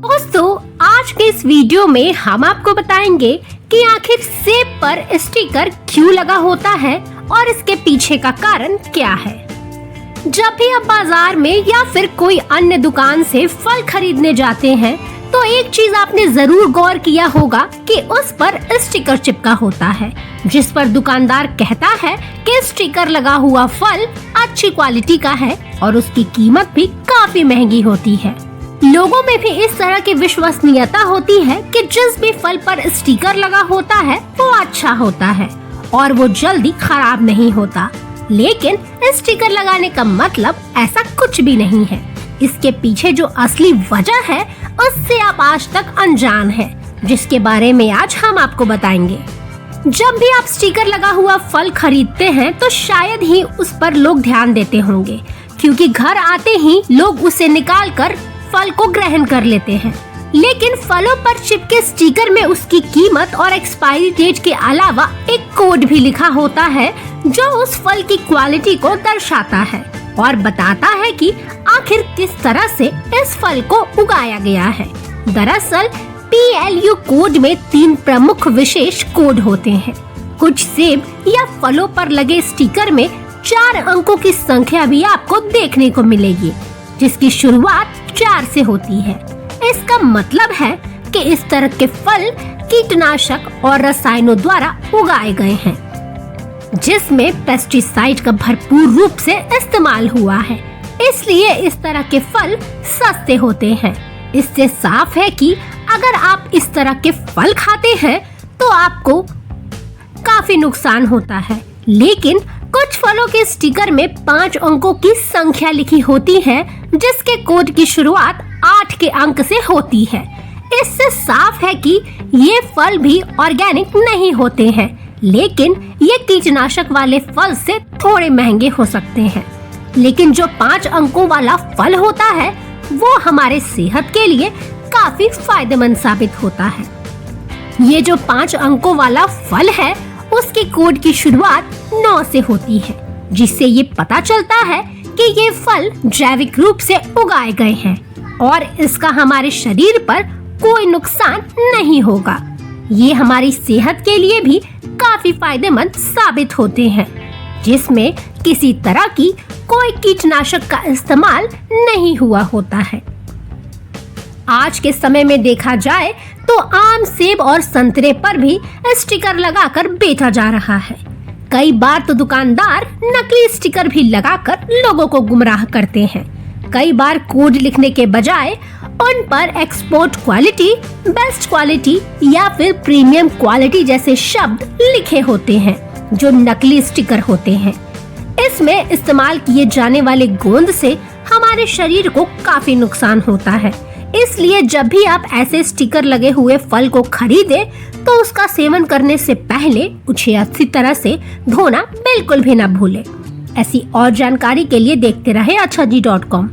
दोस्तों, आज के इस वीडियो में हम आपको बताएंगे कि आखिर सेब पर स्टिकर क्यों लगा होता है और इसके पीछे का कारण क्या है। जब भी आप बाजार में या फिर कोई अन्य दुकान से फल खरीदने जाते हैं तो एक चीज आपने जरूर गौर किया होगा कि उस पर स्टिकर चिपका होता है, जिस पर दुकानदार कहता है कि स्टिकर लगा हुआ फल अच्छी क्वालिटी का है और उसकी कीमत भी काफी महंगी होती है। लोगों में भी इस तरह की विश्वसनीयता होती है कि जिस भी फल पर स्टिकर लगा होता है वो अच्छा होता है और वो जल्दी खराब नहीं होता। लेकिन स्टिकर लगाने का मतलब ऐसा कुछ भी नहीं है। इसके पीछे जो असली वजह है उससे आप आज तक अनजान हैं, जिसके बारे में आज हम आपको बताएंगे। जब भी आप स्टिकर लगा हुआ फल खरीदते हैं तो शायद ही उस पर लोग ध्यान देते होंगे, क्योंकि घर आते ही लोग उसे निकाल कर फल को ग्रहण कर लेते हैं। लेकिन फलों पर चिपके स्टिकर में उसकी कीमत और एक्सपायरी डेट के अलावा एक कोड भी लिखा होता है जो उस फल की क्वालिटी को दर्शाता है और बताता है कि आखिर किस तरह से इस फल को उगाया गया है। दरअसल PLU कोड में 3 प्रमुख विशेष कोड होते हैं। कुछ सेब या फलों पर लगे स्टिकर में 4 अंकों की संख्या भी आपको देखने को मिलेगी, जिसकी शुरुआत 4 से होती है। इसका मतलब है कि इस तरह के फल कीटनाशक और रसायनों द्वारा उगाए गए हैं, जिसमें पेस्टिसाइड का भरपूर रूप से इस्तेमाल हुआ है। इसलिए इस तरह के फल सस्ते होते हैं। इससे साफ है कि अगर आप इस तरह के फल खाते हैं तो आपको काफी नुकसान होता है। लेकिन कुछ फलों के स्टिकर में 5 अंकों की संख्या लिखी होती है, जिसके कोड की शुरुआत 8 के अंक से होती है। इससे साफ है कि ये फल भी ऑर्गेनिक नहीं होते हैं, लेकिन ये कीटनाशक वाले फल से थोड़े महंगे हो सकते हैं। लेकिन जो 5 अंकों वाला फल होता है वो हमारे सेहत के लिए काफी फायदेमंद साबित होता है। ये जो 5 अंकों वाला फल है उसके कोड की शुरुआत 9 से होती है, जिससे ये पता चलता है कि ये फल जैविक रूप से उगाए गए हैं और इसका हमारे शरीर पर कोई नुकसान नहीं होगा। ये हमारी सेहत के लिए भी काफी फायदेमंद साबित होते हैं, जिसमें किसी तरह की कोई कीटनाशक का इस्तेमाल नहीं हुआ होता है। आज के समय में देखा जाए तो आम, सेब और संतरे पर भी स्टिकर लगाकर बेचा जा रहा है। कई बार तो दुकानदार नकली स्टिकर भी लगाकर लोगों को गुमराह करते हैं। कई बार कोड लिखने के बजाय उन पर एक्सपोर्ट क्वालिटी, बेस्ट क्वालिटी या फिर प्रीमियम क्वालिटी जैसे शब्द लिखे होते हैं, जो नकली स्टिकर होते हैं। इसमें इस्तेमाल किए जाने वाले गोंद से हमारे शरीर को काफी नुकसान होता है। इसलिए जब भी आप ऐसे स्टिकर लगे हुए फल को खरीदें तो उसका सेवन करने से पहले उसे अच्छी तरह से धोना बिल्कुल भी न भूलें। ऐसी और जानकारी के लिए देखते रहे अच्छा जी.com।